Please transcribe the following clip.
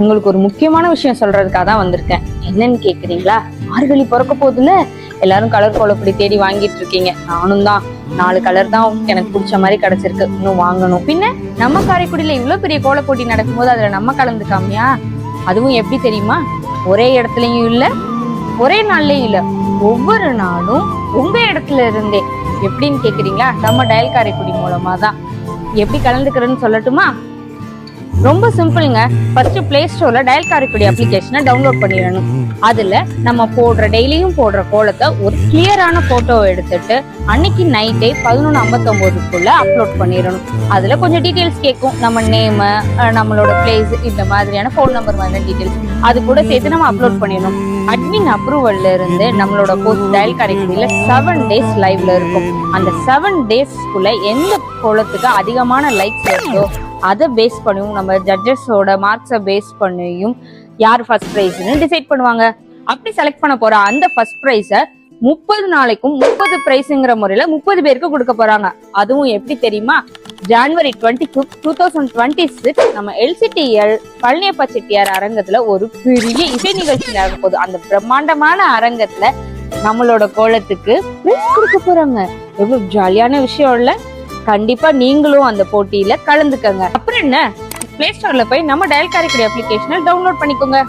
உங்களுக்கு ஒரு முக்கியமான விஷயம் சொல்றதுக்காக தான் வந்திருக்கேன். என்னன்னு கேக்குறீங்களா? மார்கழி பிறக்க போதுல, எல்லாரும் கலர் கோலப்பொடி தேடி வாங்கிட்டு இருக்கீங்க. நானும் தான் 4 கலர் தான் எனக்கு பிடிச்ச மாதிரி கிடைச்சிருக்கு, இன்னும் வாங்கணும். பின்ன நம்ம காரைக்குடியில இவ்வளவு பெரிய கோலப்போட்டி நடக்கும்போது அதுல நம்ம கலந்துக்காமையா? அதுவும் எப்படி தெரியுமா? ஒரே இடத்துலயும் இல்ல, ஒரே நாள்லயும் இல்ல, ஒவ்வொரு நாளும் உங்க இடத்துல இருந்தே. எப்படின்னு கேக்குறீங்களா? நம்ம டயல் காரைக்குடி மூலமா தான். எப்படி கலந்துக்கிறேன்னு சொல்லட்டுமா? ரொம்ப சிம்பிள்ங்க. ஃபர்ஸ்ட் பிளே ஸ்டோர்ல டயல் காரைக்குடி அப்ளிகேஷனை டவுன்லோட் பண்ணிடணும். அதுல நம்ம டெய்லியும் போடுற கோலத்தை ஒரு கிளியரான போட்டோ எடுத்துட்டு அன்னைக்கு நைட்டே 11:59க்குள்ள அப்லோட் பண்ணிடணும். அதுல கொஞ்சம் டீடைல்ஸ் கேட்கும், நம்ம நேம், நம்மளோட பிளேஸ், இந்த மாதிரியான போன் நம்பர் மாதிரி டீடைல்ஸ் அது கூட சேர்த்து நம்ம அப்லோட் பண்ணிடணும். அட்மின் அப்ரூவல்ல இருந்து நம்மளோட போஸ்ட் டயல் காரைக்குடியில 7 days லைவ்ல இருக்கும். அந்த 7 daysக்குள்ள எந்த கோலத்துக்கு அதிகமான லைக்ஸ் வருதோ அதை பேஸ் பண்ணியும் நம்ம ஜட்ஜஸோட மார்க்ஸை பேஸ் பண்ணியும் யார் ஃபர்ஸ்ட் ப்ரைஸ்ன்னு டிசைட் பண்ணுவாங்க. அப்படி செலக்ட் பண்ண போற அந்த ஃபர்ஸ்ட் ப்ரைஸை 30 நாளைக்கும் 30 பிரைஸ்ங்கிற முறையில 30 பேருக்கு கொடுக்க போறாங்க. அதுவும் எப்படி தெரியுமா? January 25, 2026 நம்ம LCTL பழனியப்பா செட்டியார் அரங்கத்துல ஒரு பெரிய இசை நிகழ்ச்சி நடக்க போகுது. அந்த பிரம்மாண்டமான அரங்கத்துல நம்மளோட கோலத்துக்கு பிரைஸ் கொடுக்க போறாங்க. எவ்வளவு ஜாலியான விஷயம் இல்ல? கண்டிப்பா நீங்களும் அந்த போட்டியில கலந்துக்கங்க. அப்புறம் என்ன, பிளே ஸ்டோர்ல போய் நம்ம டயல் காரைக்குடி அப்ளிகேஷனை டவுன்லோட் பண்ணிக்கோங்க.